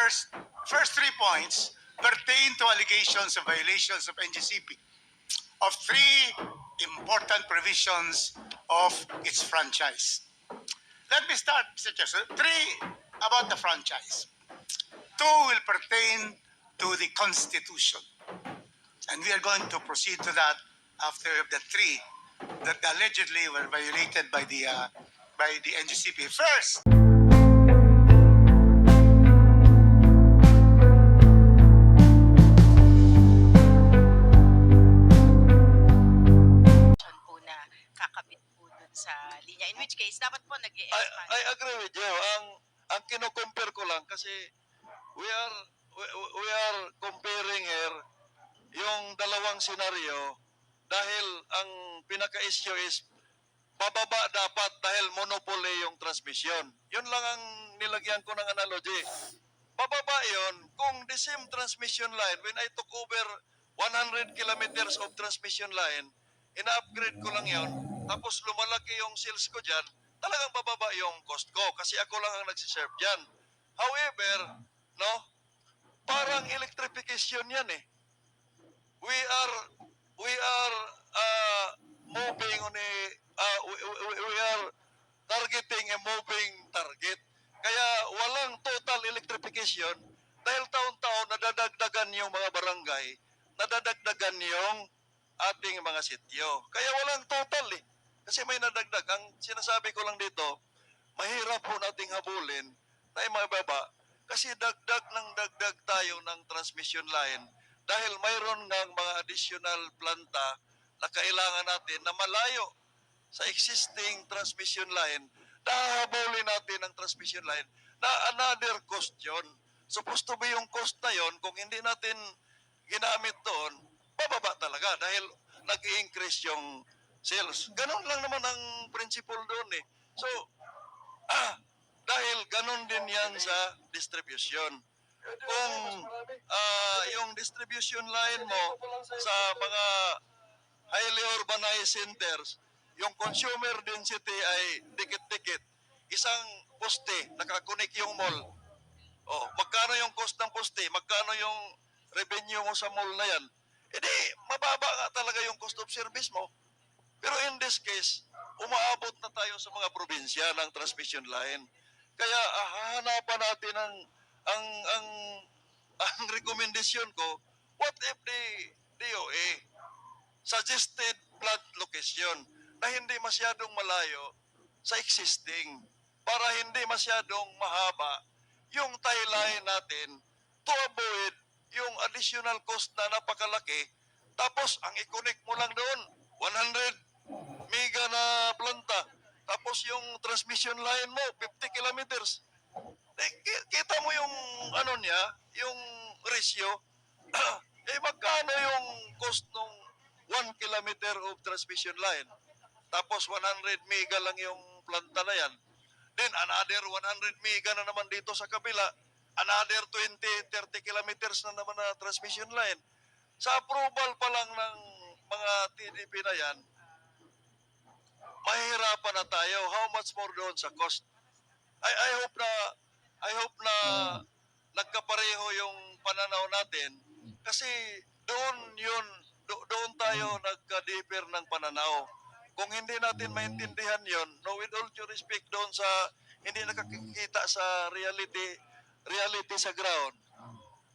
first 3 points pertain to allegations of violations of Ngcp of 3 important provisions of its franchise. Let me start, Mr. Chair. So, 3 about the franchise. 2 will pertain to the Constitution. And we are going to proceed to that after the 3 that allegedly were violated by the Ngcp. First, po na kakabit po dun sa linya. In which case, dapat po nag-i-expand. I agree with you. Ang kino-compare ko lang kasi we are comparing here yung dalawang senaryo dahil ang pinaka-issue is bababa dapat dahil monopoly yung transmission. Yun lang ang nilagyan ko ng analogy. Bababa yun kung the same transmission line, when I took over 100 kilometers of transmission line, ina-upgrade ko lang yun, tapos lumalaki yung sales ko dyan, talagang bababa yung cost ko kasi ako lang ang nagsiserve dyan. However, no, parang electrification yan eh. We are moving on we are targeting a moving target. Kaya walang total electrification dahil taon-taon nadadagdagan yung mga barangay, nadadagdagan yung ating mga sityo. Kaya walang total eh. Kasi may nadagdag. Ang sinasabi ko lang dito, mahirap po nating habulin na mababa kasi dagdag ng dagdag tayo ng transmission line dahil mayroon ngang mga additional planta na kailangan natin na malayo sa existing transmission line, nahahabulin natin ang transmission line na another cost yun. Supposed to be yung cost na yun, kung hindi natin ginamit doon, bababa talaga dahil nag-i-increase yung sales. Ganon lang naman ang principle doon eh. So, dahil ganon din yan sa distribution. Kung yung distribution line mo sa mga highly urbanized centers, yung consumer density ay dikit-dikit. Isang poste, nakakunik yung mall. Oh, magkano yung cost ng poste? Magkano yung revenue mo sa mall na yan? E di, mababa nga talaga yung cost of service mo. Pero in this case, umaabot na tayo sa mga probinsya ng transmission line. Kaya hahanapan natin ang recommendation ko, what if the DOA suggested plant location na hindi masyadong malayo sa existing para hindi masyadong mahaba yung tie line natin to avoid yung additional cost na napakalaki. Tapos ang i-connect mo lang doon 100 mega na planta, tapos yung transmission line mo 50 kilometers. Kita mo yung ano niya, yung ratio. Magkano yung cost nung 1 kilometer of transmission line? Tapos 100 mega lang yung planta na yan. Then another 100 mega na naman dito sa kabila. Another 20-30 kilometers na naman na transmission line. Sa approval pa lang ng mga TDP na yan, mahihirapan na tayo. How much more doon sa cost? I hope na nagkapareho yung pananaw natin kasi doon tayo nagka-differ ng pananaw. Kung hindi natin maintindihan yon, no, with all due respect doon sa hindi nakakikita sa reality sa ground,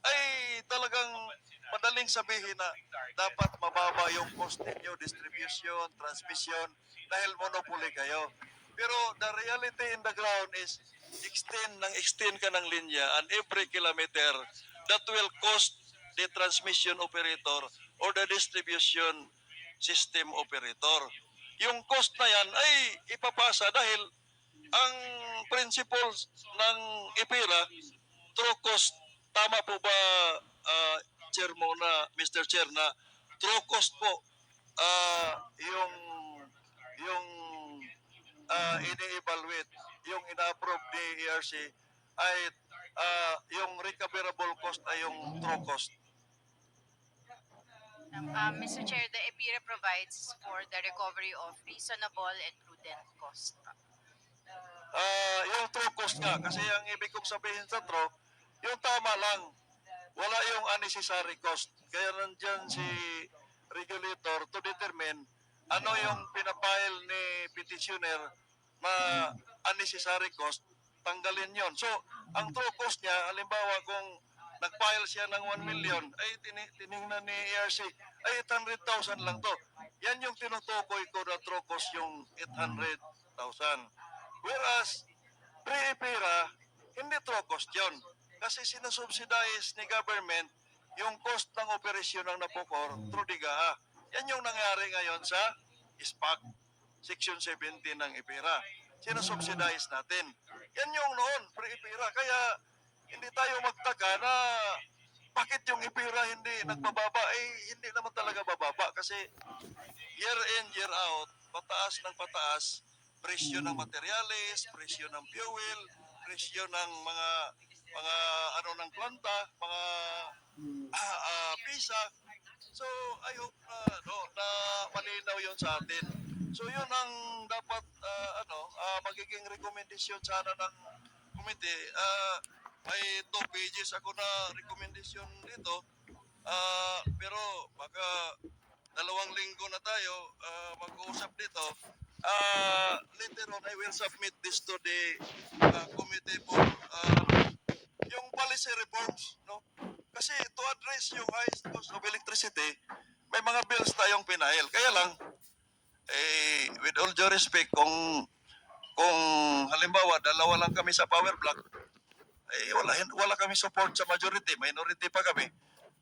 ay talagang madaling sabihin na dapat mababa yung cost ninyo, distribution, transmission, dahil monopoly kayo. Pero the reality in the ground is extend ka ng linya and every kilometer that will cost the transmission operator or the distribution system operator. Yung cost na yan ay ipapasa dahil ang principles ng IPIRA, true cost, tama po ba, Chair mo na, Mr. Chair, na true cost po yung ini-evaluate, yung ina-approve ni ERC ay yung recoverable cost ay yung true cost. Mr. Chair, the EPIRA provides for the recovery of reasonable and prudent cost. Yung true cost nga, kasi ang ibig kong sabihin sa true, yung tama lang, wala yung unnecessary cost. Kaya nandyan si regulator to determine ano yung pinapile ni petitioner na unnecessary cost, tanggalin yon. So, ang true cost niya, halimbawa kung nag-file siya ng 1 million, ay tiningnan ni ARC, ay 800,000 lang to. Yan yung tinutukoy ko na true cost yung 800,000. Whereas, pre-EPIRA, hindi true cost yun. Kasi sinusubsidize ni government yung cost ng operasyon ng Napocor through DIGA. Yan yung nangyari ngayon sa SPAC, Section 17 ng EPIRA. Sinusubsidize natin. Yan yung noon, pre-EPIRA. Kaya hindi tayo magtaka na bakit yung EPIRA hindi nagbababa. Hindi naman talaga bababa kasi year in, year out, pataas ng pataas, presyo ng materyales, presyo ng fuel, presyo ng mga ano ng planta, mga visa. So I hope na malinaw 'yon sa atin. So 'yun ang dapat magiging recommendation sana ng committee. May 2 pages ako na recommendation dito. Pero baka 2 linggo na tayo mag-uusap dito. Later on, I will submit this to the committee for yung policy reforms, no? Kasi to address yung highest cost of electricity, may mga bills tayong pinail. Kaya lang, with all due respect, kung halimbawa, 2 lang kami sa power block, wala kami support sa majority, minority pa kami.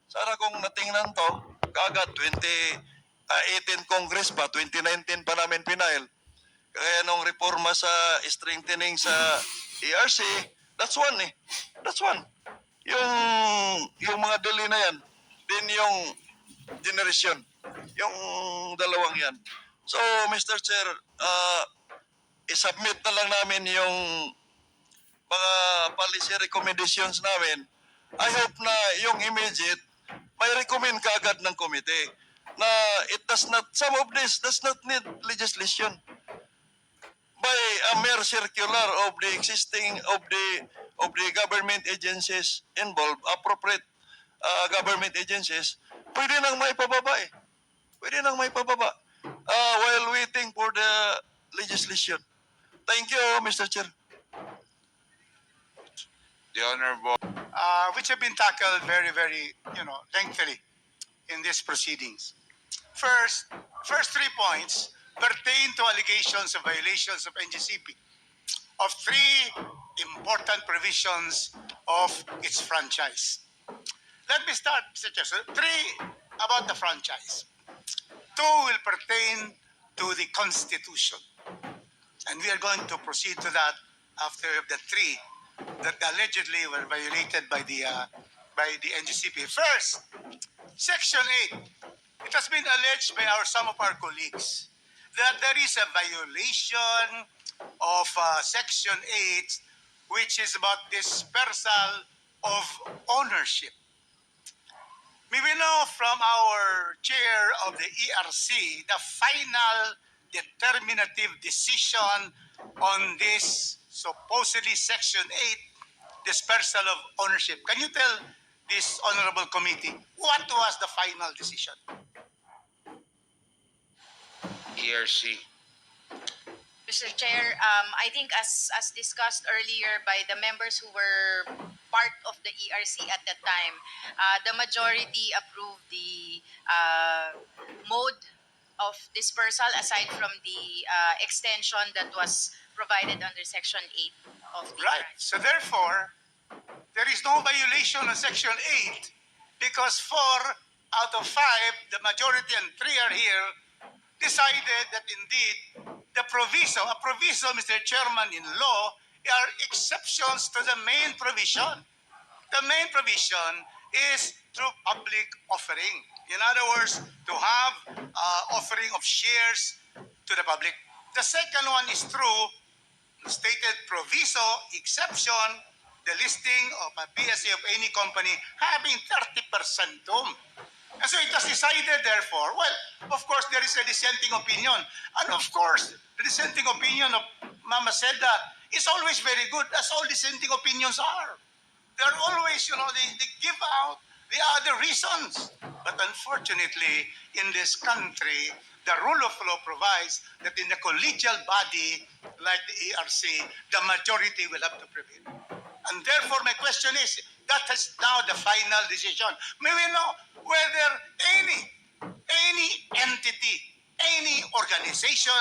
Sana kung natingnan to, kaagad 2018 Congress pa, 2019 pa namin pinail. Kaya nung reforma sa strengthening sa ERC, that's one eh. That's one. Yung mga delay na yan, din yung generation, yung 2 yan. So, Mr. Chair, isubmit na lang namin yung mga policy recommendations namin. I hope na yung immediate, may recommend kaagad ng committee na some of this does not need legislation. By a mere circular of the existing of the government agencies involved, appropriate government agencies, pwede nang may pababa eh. Pwede nang may pababa while waiting for the legislation. Thank you, Mr. Chair. The Honorable, which have been tackled very, very, lengthily in these proceedings. First 3 points pertain to allegations of violations of Ngcp of 3 important provisions of its franchise. Let me start, Mr. Chair. So 3 about the franchise. 2 will pertain to the Constitution. And we are going to proceed to that after the 3 that allegedly were violated by the NGCP. First, Section 8. It has been alleged by some of our colleagues that there is a violation of Section 8, which is about dispersal of ownership. We will know from our chair of the ERC the final determinative decision on this supposedly Section 8 dispersal of ownership. Can you tell this honorable committee what was the final decision? ERC. Mr. Chair, I think as discussed earlier by the members who were part of the ERC at that time, the majority approved the mode of dispersal aside from the extension that was provided under Section 8 of the Right. grant. So therefore, there is no violation of Section 8 because 4 out of 5, the majority and 3 are here, decided that indeed a proviso, Mr. Chairman, in law are exceptions to the main provision. The main provision is through public offering. In other words, to have offering of shares to the public. The second one is through stated proviso, exception, the listing of a PSA of any company having 30% dome. And so it was decided, therefore, well, of course, there is a dissenting opinion. And of course, the dissenting opinion of Mama Seda is always very good, as all dissenting opinions are. they're always, they give out the other reasons. But unfortunately, in this country, the rule of law provides that in the collegial body, like the ERC, the majority will have to prevail. And therefore, my question is, that is now the final decision. May we know whether any entity, any organization,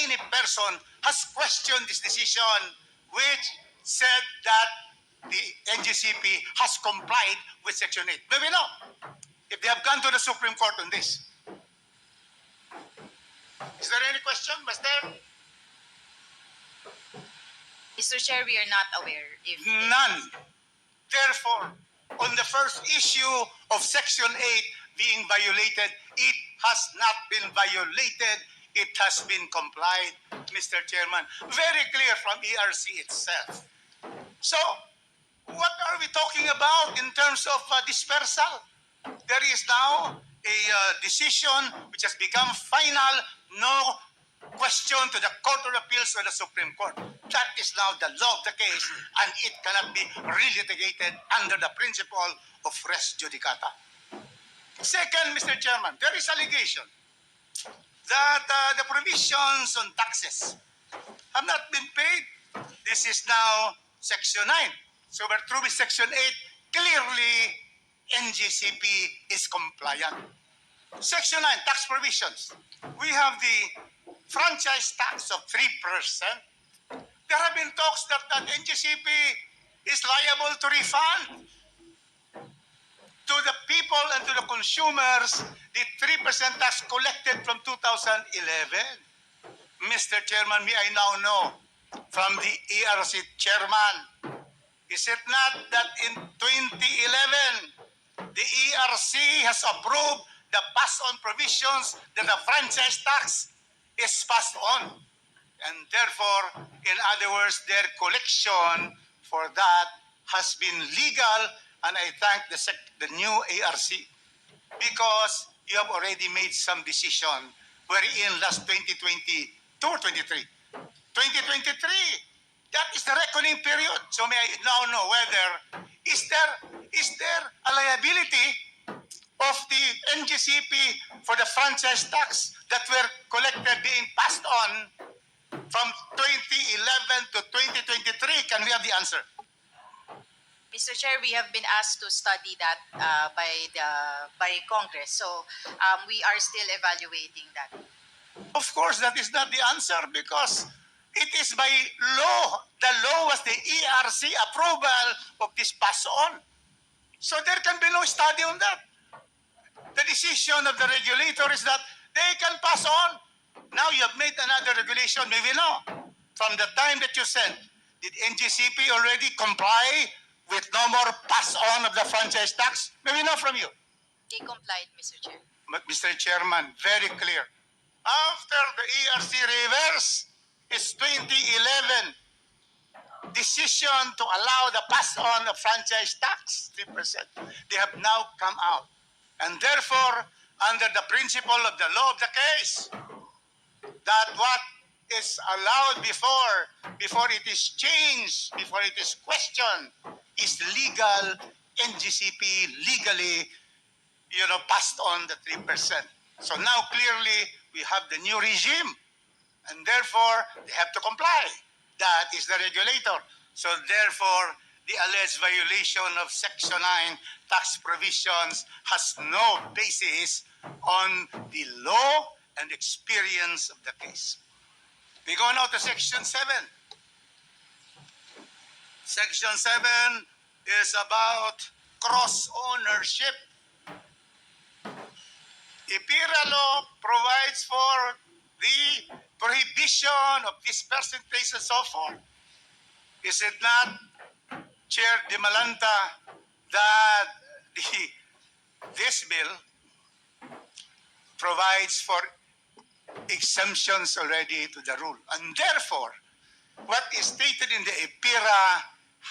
any person has questioned this decision, which said that the NGCP has complied with Section 8. May we know if they have gone to the Supreme Court on this. Is there any question, Master? Mr. Chair, we are not aware if None. Therefore, on the first issue of Section 8 being violated, it has not been violated. It has been complied, Mr. Chairman. Very clear from ERC itself. So, what are we talking about in terms of dispersal? There is now a decision which has become final, no question to the Court of Appeals or the Supreme Court. That is now the law of the case, and it cannot be relitigated under the principle of res judicata. Second, Mr. Chairman, there is allegation that the provisions on taxes have not been paid. This is now Section 9. So we're through with Section 8. Clearly, NGCP is compliant. Section 9, tax provisions. We have the franchise tax of 3%. There have been talks that NGCP is liable to refund to the people and to the consumers the 3% tax collected from 2011. Mr. Chairman, may I now know from the ERC chairman, is it not that in 2011, the ERC has approved the pass-on provisions that the franchise tax is passed on? And therefore, in other words, their collection for that has been legal, and I thank the new ARC because you have already made some decision wherein last 2022 or 23, 2023, that is the reckoning period. So may I now know whether is there a liability of the NGCP for the franchise tax that were collected being passed on from 2011 to 2023? Can we have the answer? Mr. Chair, we have been asked to study that by Congress. So we are still evaluating that. Of course, that is not the answer because it is by law. The law was the ERC approval of this pass on. So there can be no study on that. The decision of the regulator is that they can pass on. Now you have made another regulation, may we know, from the time that you sent, did NGCP already comply with no more pass on of the franchise tax? May we know from you? They complied, Mr. Chair. But Mr. Chairman, very clear. After the ERC reverse is 2011 decision to allow the pass on of franchise tax, 3%. They have now come out. And therefore, under the principle of the law of the case, that what is allowed before it is changed, before it is questioned, is legal. NGCP legally, passed on the 3%. So now clearly we have the new regime, and therefore they have to comply. That is the regulator. So therefore, the alleged violation of Section 9 tax provisions has no basis on the law and experience of the case. We go now to Section 7. Section 7 is about cross-ownership. IPIRA law provides for the prohibition of dispersing trace and so forth. Is it not, Chair De Malanta, that this bill provides for exemptions already to the rule? And therefore, what is stated in the IPIRA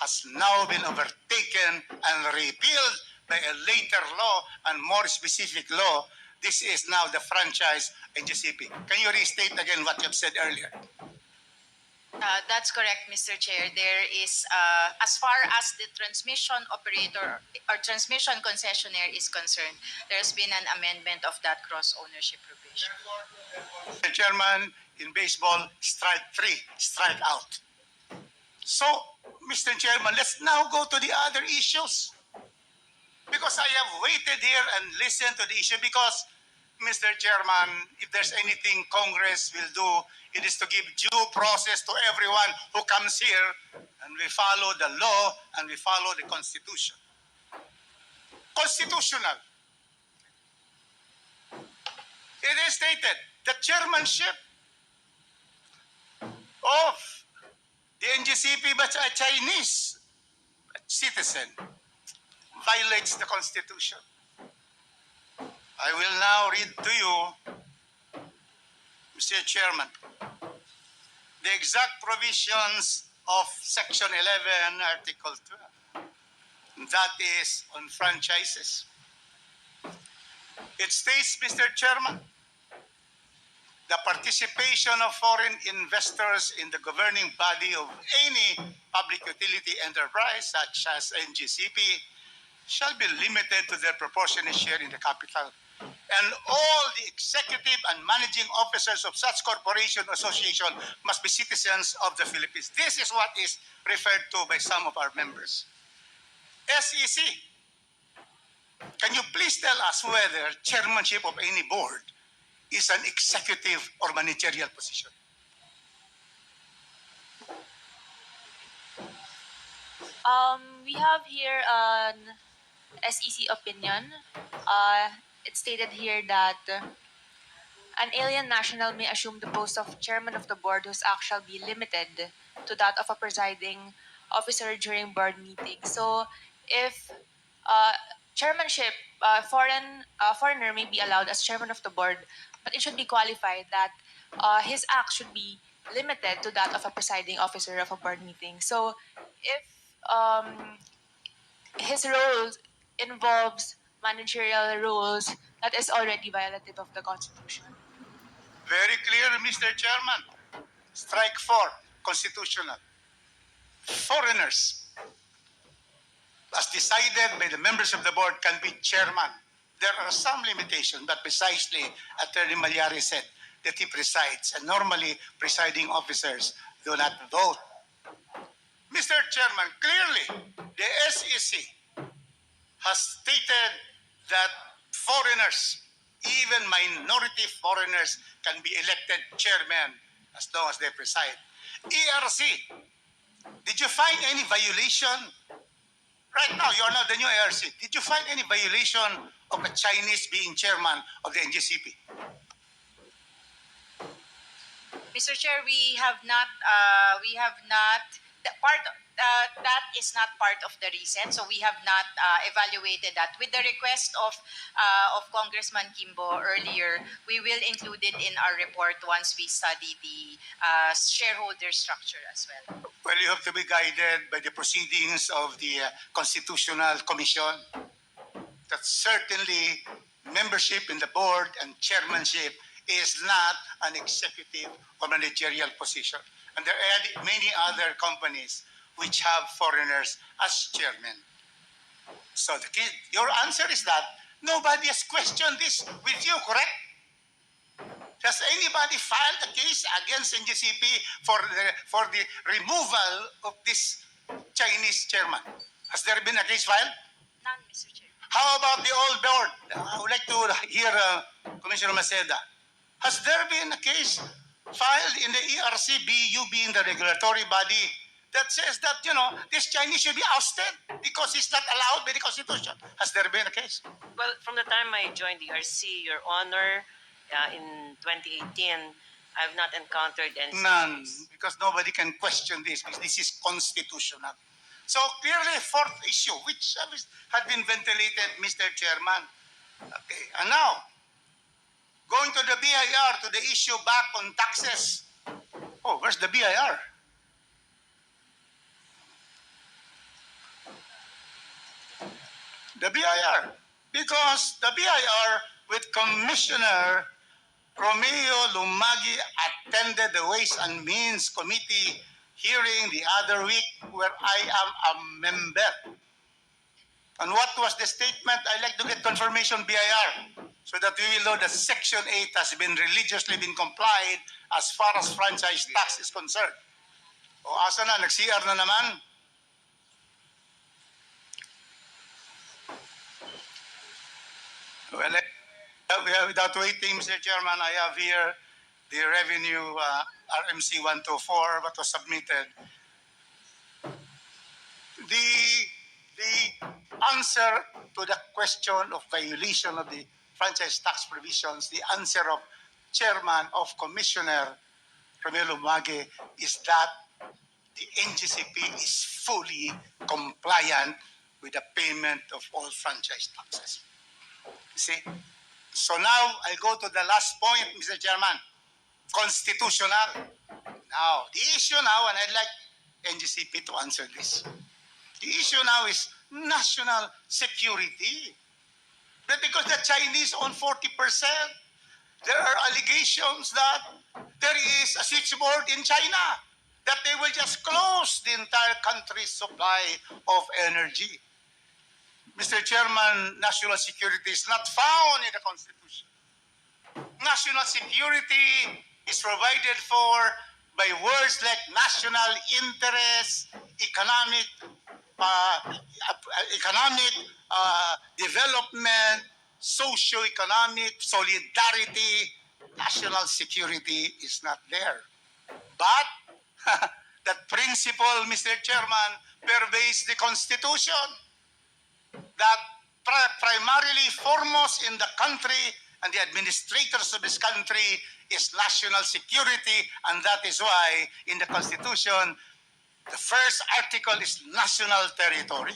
has now been overtaken and repealed by a later law and more specific law. This is now the franchise NGCP. Can you restate again what you have said earlier? That's correct, Mr. Chair. There is, as far as the transmission operator or transmission concessionaire is concerned, there's been an amendment of that cross-ownership provision. Mr. Chairman, in baseball, strike three, strike out. So, Mr. Chairman, let's now go to the other issues. Because I have waited here and listened to the issue because, Mr. Chairman, if there's anything Congress will do, it is to give due process to everyone who comes here, and we follow the law and we follow the Constitution. Constitutional. It is stated the chairmanship of the NGCP by a Chinese citizen violates the Constitution. I will now read to you, Mr. Chairman, the exact provisions of Section 11, Article 12. That is on franchises. It states, Mr. Chairman, the participation of foreign investors in the governing body of any public utility enterprise, such as NGCP, shall be limited to their proportionate share in the capital. And all the executive and managing officers of such corporation or association must be citizens of the Philippines. This is what is referred to by some of our members. SEC, can you please tell us whether chairmanship of any board is an executive or managerial position? We have here an SEC opinion. It's stated here that an alien national may assume the post of chairman of the board whose act shall be limited to that of a presiding officer during board meetings. So, if chairmanship, foreigner may be allowed as chairman of the board, but it should be qualified that his act should be limited to that of a presiding officer of a board meeting. So, if his role involves managerial roles, that is already violative of the Constitution. Very clear, Mr. Chairman. Strike 4, constitutional. Foreigners, as decided by the members of the board, can be chairman. There are some limitations, but precisely Attorney Malyari said that he presides, and normally presiding officers do not vote. Mr. Chairman, clearly the SEC has stated that foreigners, even minority foreigners, can be elected chairman as long as they preside. ERC, did you find any violation? Right now, you are not the new ERC. Did you find any violation of a Chinese being chairman of the NGCP? Mr. Chair, we have not that is not part of the recent, so we have not evaluated that. With the request of Congressman Kimbo earlier, we will include it in our report once we study the shareholder structure as well. Well, you have to be guided by the proceedings of the Constitutional Commission. That certainly membership in the board and chairmanship is not an executive or managerial position. And there are many other companies which have foreigners as chairmen. So your answer is that nobody has questioned this with you, correct? Has anybody filed a case against NGCP for the removal of this Chinese chairman? Has there been a case filed? None, Mr. Chair. How about the old board? I would like to hear Commissioner Maceda. Has there been a case filed in the ERC, you being the regulatory body, that says that, this Chinese should be ousted because he's not allowed by the Constitution? Has there been a case? Well, from the time I joined the RC, Your Honor, in 2018, I've not encountered any. None, because nobody can question this, because this is constitutional. So clearly, fourth issue, which had been ventilated, Mr. Chairman. Okay, and now, going to the BIR, to the issue back on taxes. Oh, where's the BIR? The BIR. Because the BIR with Commissioner Romeo Lumagi attended the Ways and Means Committee hearing the other week where I am a member. And what was the statement? I'd like to get confirmation BIR so that we will know that Section 8 has been religiously been complied as far as franchise tax is concerned. O asa na, nag-CR na naman? Well, without waiting, Mr. Chairman, I have here the revenue RMC 124 what was submitted. The answer to the question of violation of the franchise tax provisions, the answer of Chairman of Commissioner Romelo Mage is that the NGCP is fully compliant with the payment of all franchise taxes. You see? So now I go to the last point, Mr. Chairman. Constitutional. Now, the issue now, and I'd like NGCP to answer this. The issue now is national security. But because the Chinese own 40%, there are allegations that there is a switchboard in China that they will just close the entire country's supply of energy. Mr. Chairman, national security is not found in the Constitution. National security is provided for by words like national interest, economic development, socio-economic solidarity. National security is not there. But that principle, Mr. Chairman, pervades the Constitution that primarily foremost in the country and the administrators of this country is national security, and that is why in the Constitution, the first article is national territory,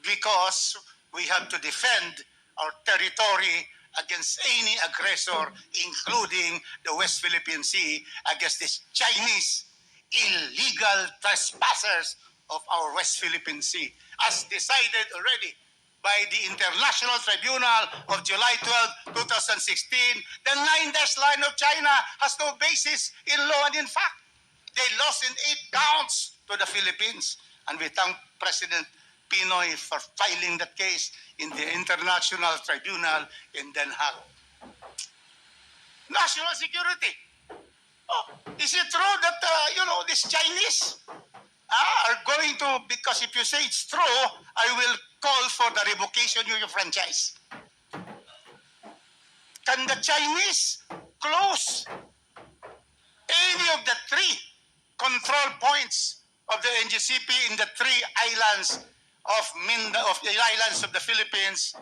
because we have to defend our territory against any aggressor, including the West Philippine Sea, against these Chinese illegal trespassers of our West Philippine Sea, as decided already by the International Tribunal of July 12, 2016. The 9-dash line of China has no basis in law and in fact. They lost in 8 counts to the Philippines. And we thank President Pinoy for filing that case in the International Tribunal in Den Haag. National security. Oh, is it true that, these Chinese are going to, because if you say it's true, I will call for the revocation of your franchise. Can the Chinese close any of the 3 control points of the NGCP in the 3 islands of the islands of the Philippines?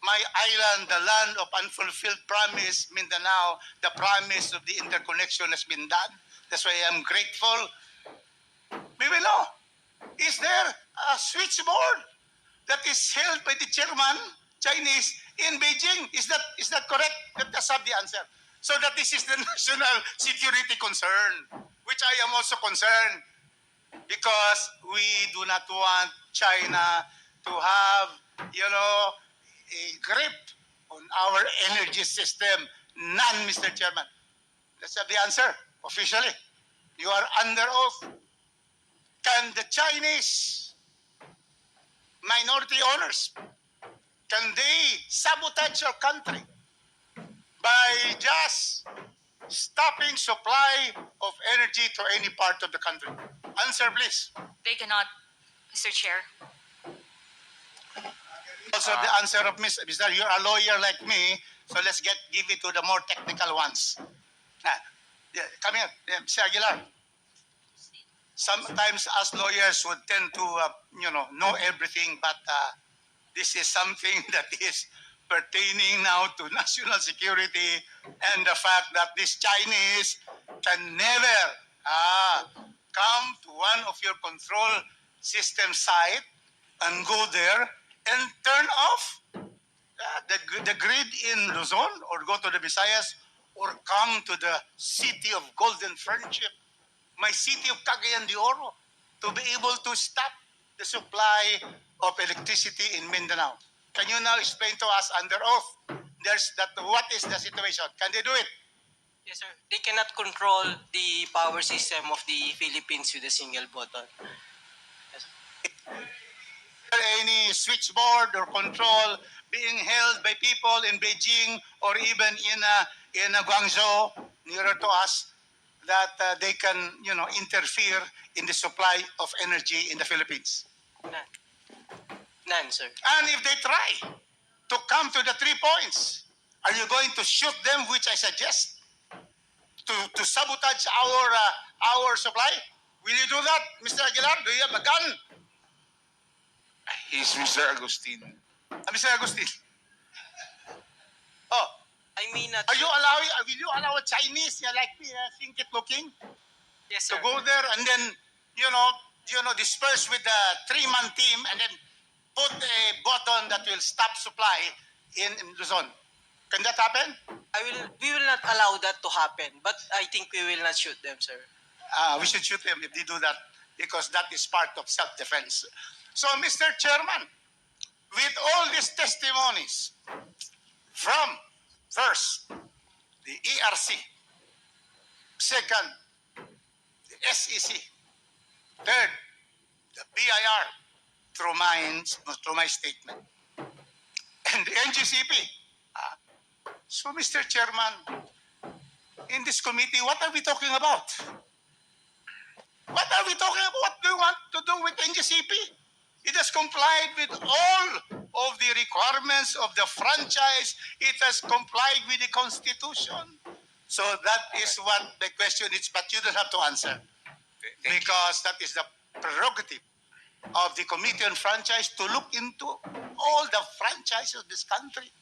My island, the land of unfulfilled promise, Mindanao, the promise of the interconnection has been done. That's why I'm grateful. We will know. Is there a switchboard that is held by the chairman, Chinese, in Beijing? Is that correct? Let us have the answer. So that this is the national security concern, which I am also concerned, because we do not want China to have, a grip on our energy system. None, Mr. Chairman. Let's have the answer officially. You are under oath. Can the Chinese minority owners, can they sabotage our country by just stopping supply of energy to any part of the country? Answer, please. They cannot, Mr. Chair. Also, the answer of Mr. You're a lawyer like me, so let's give it to the more technical ones. Come here, Mr. Aguilar. Sometimes us lawyers would tend to, know everything, but this is something that is pertaining now to national security and the fact that these Chinese can never come to one of your control system site and go there and turn off the grid in Luzon or go to the Visayas or come to the city of Golden Friendship, my city of Cagayan de Oro, to be able to stop the supply of electricity in Mindanao. Can you now explain to us under oath what is the situation? Can they do it? Yes, sir. They cannot control the power system of the Philippines with a single button. Any switchboard or control being held by people in Beijing or even in Guangzhou, nearer to us, that they can interfere in the supply of energy in the Philippines. None. None, sir. And if they try to come to the 3 points, are you going to shoot them, which I suggest, to sabotage our supply? Will you do that, Mr. Aguilar? Do you have a gun? He's Mr. Agustin. Mr. Agustin. Oh, I mean not. will you allow a Chinese like me, think it looking, Yes, to sir. go there and then, disperse with the 3-man team and then put a button that will stop supply in Luzon? Can that happen? We will not allow that to happen, but I think we will not shoot them, sir. We should shoot them if they do that because that is part of self-defense. So, Mr. Chairman, with all these testimonies from first, the ERC, second, the SEC, third, the BIR, through my statement, and the NGCP. So, Mr. Chairman, in this committee, what are we talking about? What are we talking about? What do you want to do with NGCP? It has complied with all of the requirements of the franchise. It has complied with the Constitution. So that is what the question is, but you don't have to answer because that is the prerogative of the Committee on Franchise to look into all the franchises of this country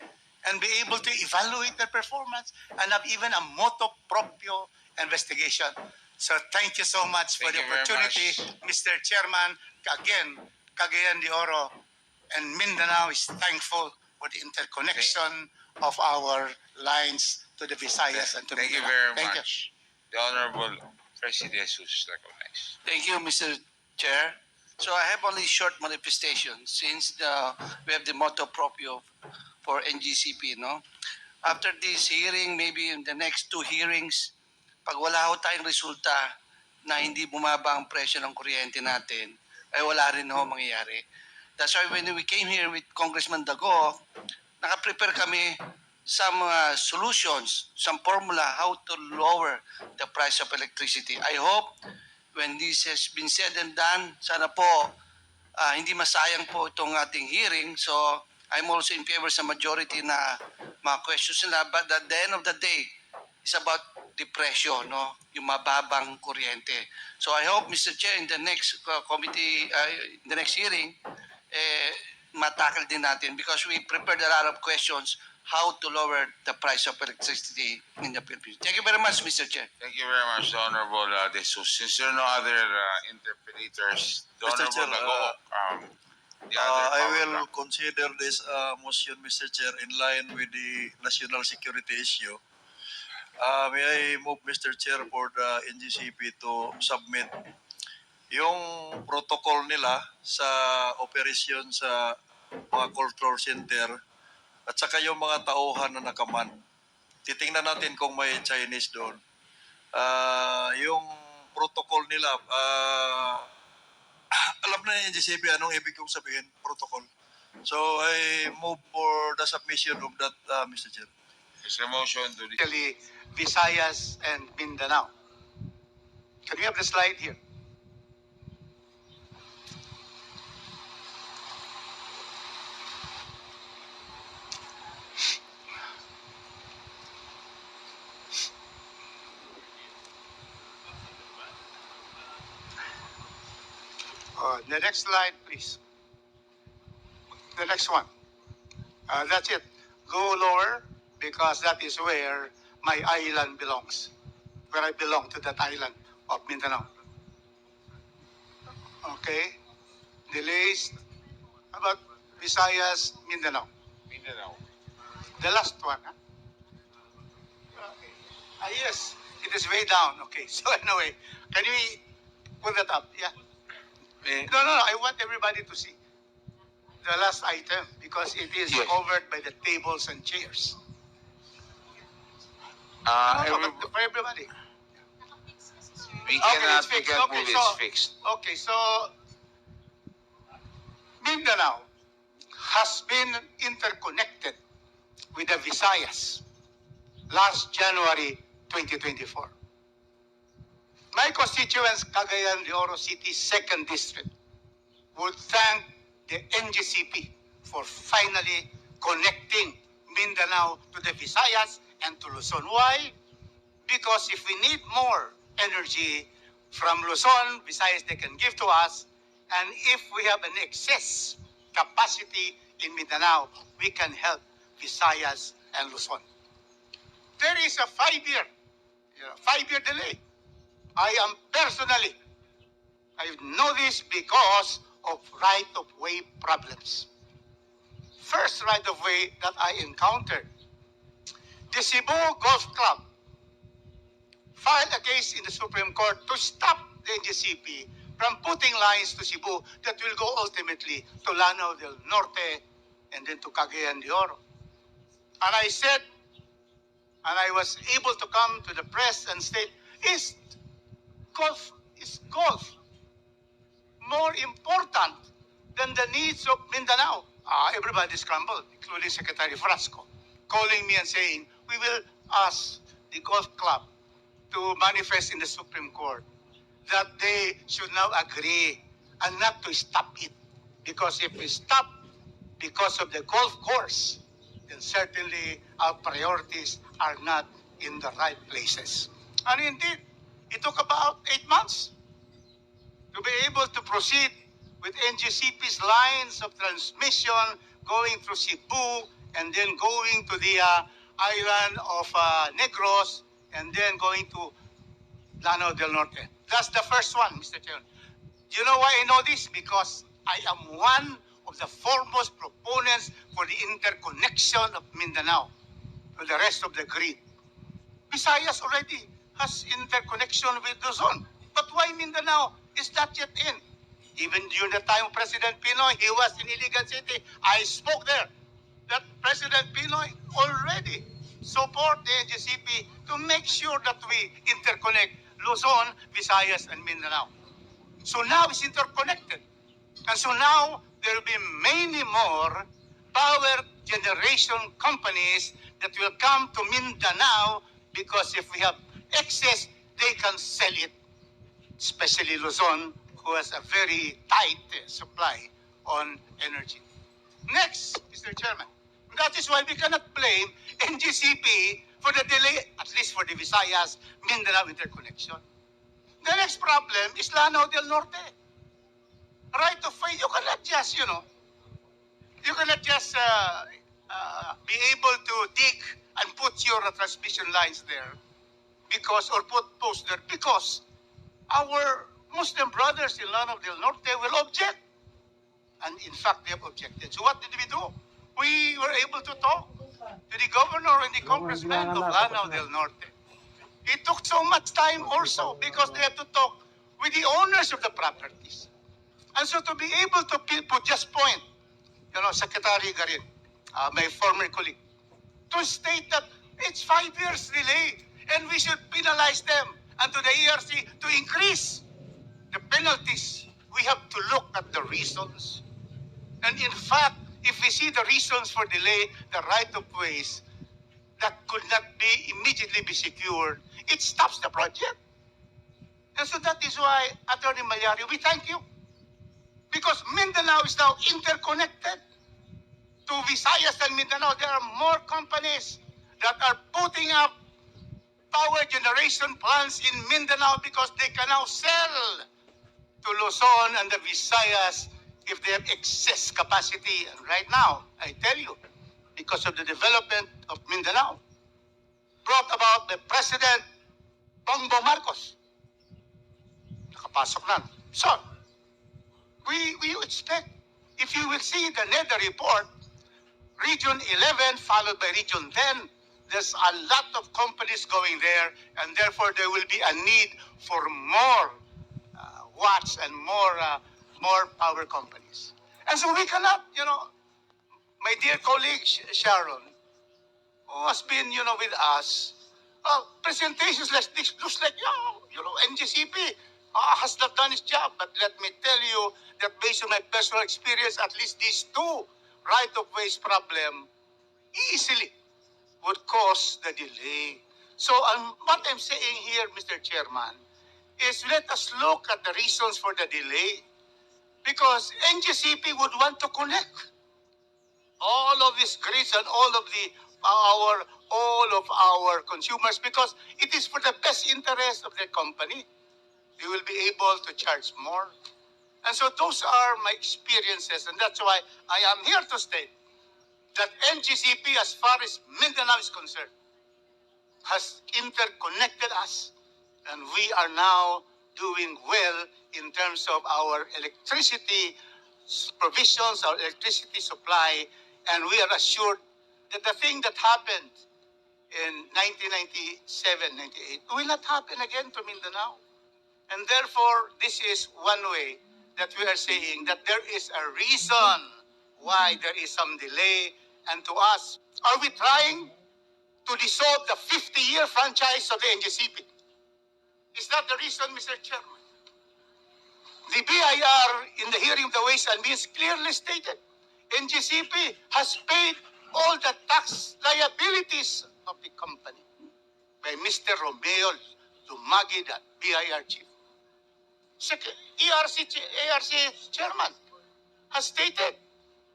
and be able to evaluate their performance and have even a motu proprio investigation. So thank you so much for Thank the you very opportunity, much. Mr. Chairman. Again, Cagayan de Oro and Mindanao is thankful for the interconnection of our lines to the Visayas and to Thank you Mindanao. very much. The Honorable President Jesus is recognized. Thank you, Mr. Chair. So I have only short manifestation since we have the motto proprio for NGCP, no? After this hearing, maybe in the next 2 hearings, pag wala ho tayong resulta na hindi bumaba ang presyo ng kuryente natin, ay wala rin ho mangyayari. That's why when we came here with Congressman Dago, naka-prepare kami some solutions, some formula how to lower the price of electricity. I hope when this has been said and done, sana po hindi masayang po itong ating hearing. So I'm also in favor sa majority na mga questions nila. But at the end of the day, it's about the presyo, no? Yung mababang kuryente. So I hope, Mr. Chair, in the next committee, in the next hearing, matakal din natin because we prepared a lot of questions how to lower the price of electricity in the Philippines. Thank you very much, Mr. Chair. Thank you very much, the Honorable Jesus. Since there are no other interpreters, the Mr. Honorable Chair, Lago, the other I power will block. consider this motion, Mr. Chair, in line with the national security issue. May I move, Mr. Chair, for the NGCP to submit yung protocol nila sa operasyon sa mga control center at saka yung mga tauhan na nakaman. Titingnan natin kung may Chinese doon. Yung protocol nila, alam na yung NGCP anong ibig kong sabihin, protocol. So I move for the submission of that, Mr. Chair. Is the motion to Particularly Visayas and Mindanao. Can we have the slide here? The next slide, please. The next one. That's it. Go lower because that is where my island belongs. Where I belong to that island of Mindanao. Okay. Delays. How about Visayas, Mindanao? Mindanao? The last one. Huh? Okay. Yes. It is way down. Okay. So anyway, can we put that up? Yeah. No. I want everybody to see the last item because it is Yes. covered by the tables and chairs. But for everybody. We Okay, cannot, it's fixed. we can't Okay, move it, so it's fixed. okay, so Mindanao has been interconnected with the Visayas last January 2024. My constituents, Cagayan de Oro City 2nd District, would thank the NGCP for finally connecting Mindanao to the Visayas and to Luzon. Why? Because if we need more energy from Luzon, Visayas they can give to us, and if we have an excess capacity in Mindanao, we can help Visayas and Luzon. There is a 5-year, 5-year delay. I am personally, I know this because of right-of-way problems. First right-of-way that I encountered, the Cebu Golf Club filed a case in the Supreme Court to stop the NGCP from putting lines to Cebu that will go ultimately to Lanao del Norte and then to Cagayan de Oro. And I said, and I was able to come to the press and state, is golf more important than the needs of Mindanao? Everybody scrambled, including Secretary Frasco, calling me and saying, we will ask the golf club to manifest in the Supreme Court that they should now agree and not to stop it. Because if we stop because of the golf course, then certainly our priorities are not in the right places. And indeed, it took about 8 months to be able to proceed with NGCP's lines of transmission going through Cebu and then going to the island of Negros and then going to Lanao del Norte. That's the first one, Mr. Chairman. Do you know why I know this? Because I am one of the foremost proponents for the interconnection of Mindanao to the rest of the grid. Visayas already has interconnection with Luzon. But why Mindanao is not yet in? Even during the time of President Pinoy, he was in Iligan City. I spoke there that President Pinoy already support the NGCP to make sure that we interconnect Luzon, Visayas, and Mindanao. So now it's interconnected. And so now there will be many more power generation companies that will come to Mindanao because if we have excess, they can sell it, especially Luzon, who has a very tight supply on energy. Next, Mr. Chairman, that is why we cannot blame NGCP for the delay, at least for the Visayas Mindanao interconnection. The next problem is Lanao del Norte. Right of way, you cannot just, you cannot just be able to dig and put your transmission lines there because, or put posts there because our Muslim brothers in Lanao del Norte will object. And in fact, they have objected. So what did we do? We were able to talk to the governor and the congressman of Lanao del Norte. It took so much time also because they had to talk with the owners of the properties. And so to be able to put just point, Secretary Garin, my former colleague, to state that it's 5 years delay and we should penalize them and to the ERC to increase the penalties. We have to look at the reasons. And in fact, if we see the reasons for delay, the right of ways that could not be immediately be secured, it stops the project. And so that is why, Attorney Malyari, we thank you. Because Mindanao is now interconnected to Visayas and Mindanao. There are more companies that are putting up power generation plants in Mindanao because they can now sell to Luzon and the Visayas if they have excess capacity. And right now, I tell you, because of the development of Mindanao, brought about by President Bongbong Marcos, nakapasok na. So, we expect, if you will see the NEDA report, Region 11 followed by Region 10, there's a lot of companies going there, and therefore there will be a need for more watts and more power companies. And so we cannot, my dear colleague Sharon, who has been, with us, presentations like this looks like, NGCP has not done its job. But let me tell you that based on my personal experience, at least these two right-of-ways problem easily would cause the delay. So what I'm saying here, Mr. Chairman, is let us look at the reasons for the delay, because NGCP would want to connect all of these grids and all of our consumers, because it is for the best interest of the company. They will be able to charge more. And so those are my experiences, and that's why I am here to state that NGCP, as far as Mindanao is concerned, has interconnected us, and we are now doing well in terms of our electricity provisions, our electricity supply, and we are assured that the thing that happened in 1997, 98 will not happen again to Mindanao. And therefore, this is one way that we are saying that there is a reason why there is some delay. And to us, are we trying to dissolve the 50-year franchise of the NGCP? Is that the reason, Mr. Chairman? The BIR, in the hearing of the Ways and Means, clearly stated NGCP has paid all the tax liabilities of the company by Mr. Romeo Lumagi, the BIR chief. Second, ARC chairman has stated,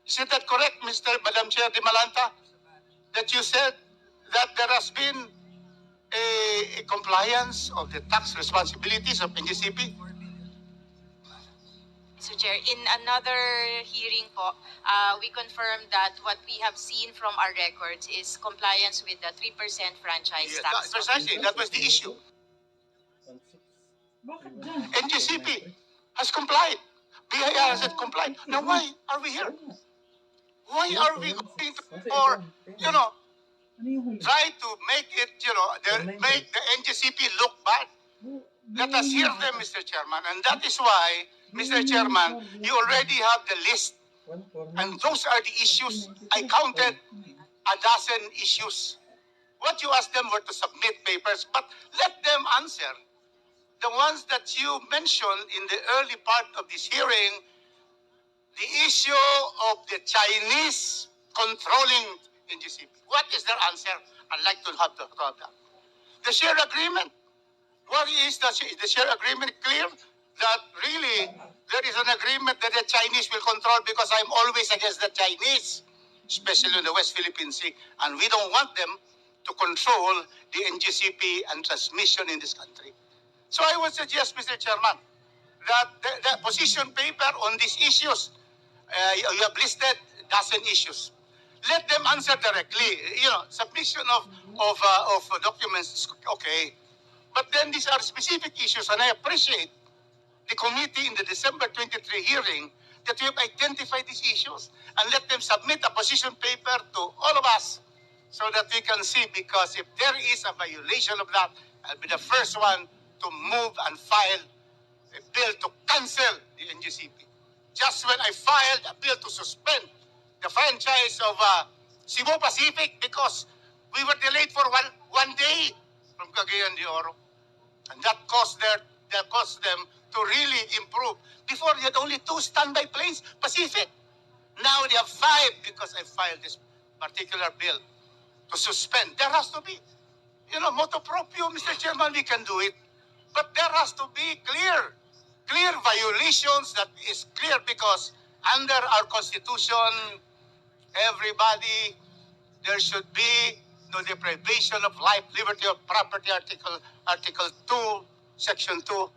isn't that correct, Madam Chair de Malanta, that you said that there has been a compliance of the tax responsibilities of NGCP? Mr. Chair, in another hearing po, we confirmed that what we have seen from our records is compliance with the 3% franchise Yeah, tax. precisely, that was the issue. NGCP has complied. BIR has complied. Now why are we here? Why are we going to, or, try to make it, make the NGCP look bad? Let us hear them, Mr. Chairman. And that is why, Mr. Chairman, you already have the list. And those are the issues. I counted a dozen issues. What you asked them were to submit papers, but let them answer. The ones that you mentioned in the early part of this hearing, the issue of the Chinese controlling NGCP. What is their answer? I'd like to have that. The share agreement. What is the share agreement clear? That really there is an agreement that the Chinese will control, because I'm always against the Chinese, especially in the West Philippine Sea, and we don't want them to control the NGCP and transmission in this country. So I would suggest, Mr. Chairman, that the position paper on these issues, you have listed dozen issues. Let them answer directly. Submission of documents is okay. But then these are specific issues, and I appreciate the committee in the December 23 hearing that we have identified these issues, and let them submit a position paper to all of us so that we can see, because if there is a violation of that, I'll be the first one to move and file a bill to cancel the NGCP. Just when I filed a bill to suspend the franchise of Cebu Pacific because we were delayed for one day from Cagayan de Oro. And that caused them to really improve. Before, they had only 2 standby planes, Pacific. Now they have 5 because I filed this particular bill to suspend. There has to be, motu proprio, Mr. Chairman, we can do it. But there has to be clear violations that is clear, because under our Constitution, everybody, there should be no deprivation of life, liberty, or property, Article 2, Section 2,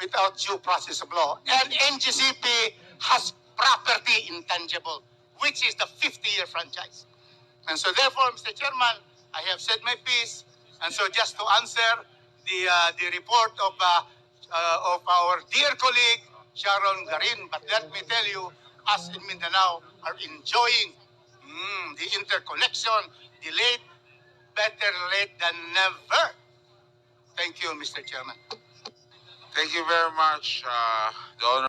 without due process of law. And NGCP has property intangible, which is the 50-year franchise. And so therefore, Mr. Chairman, I have said my piece. And so just to answer the report of our dear colleague, Sharon Garin, but let me tell you, us in Mindanao are enjoying the interconnection, delayed, better late than never. Thank you, Mr. Chairman. Thank you very much, the